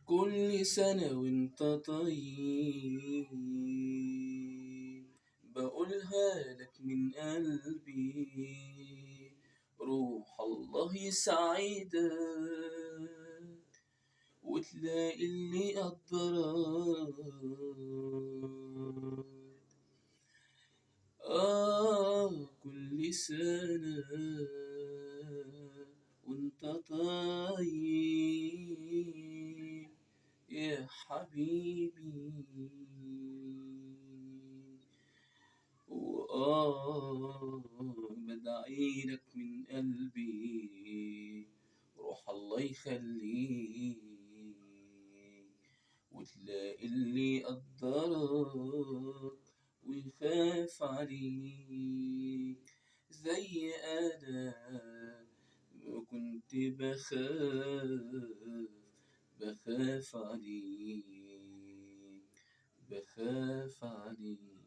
كل سنة وانت طيب، بقولها لك من قلبي، روح الله يسعدك وتلاقي اللي قدرك. كل سنة وانت طيب يا حبيبي، بدعيلك من قلبي، روح الله يخليك وتلاقي اللي يقدرك ويخاف عليك زي أنا ما كنت بخاف عليك، بخاف عليك.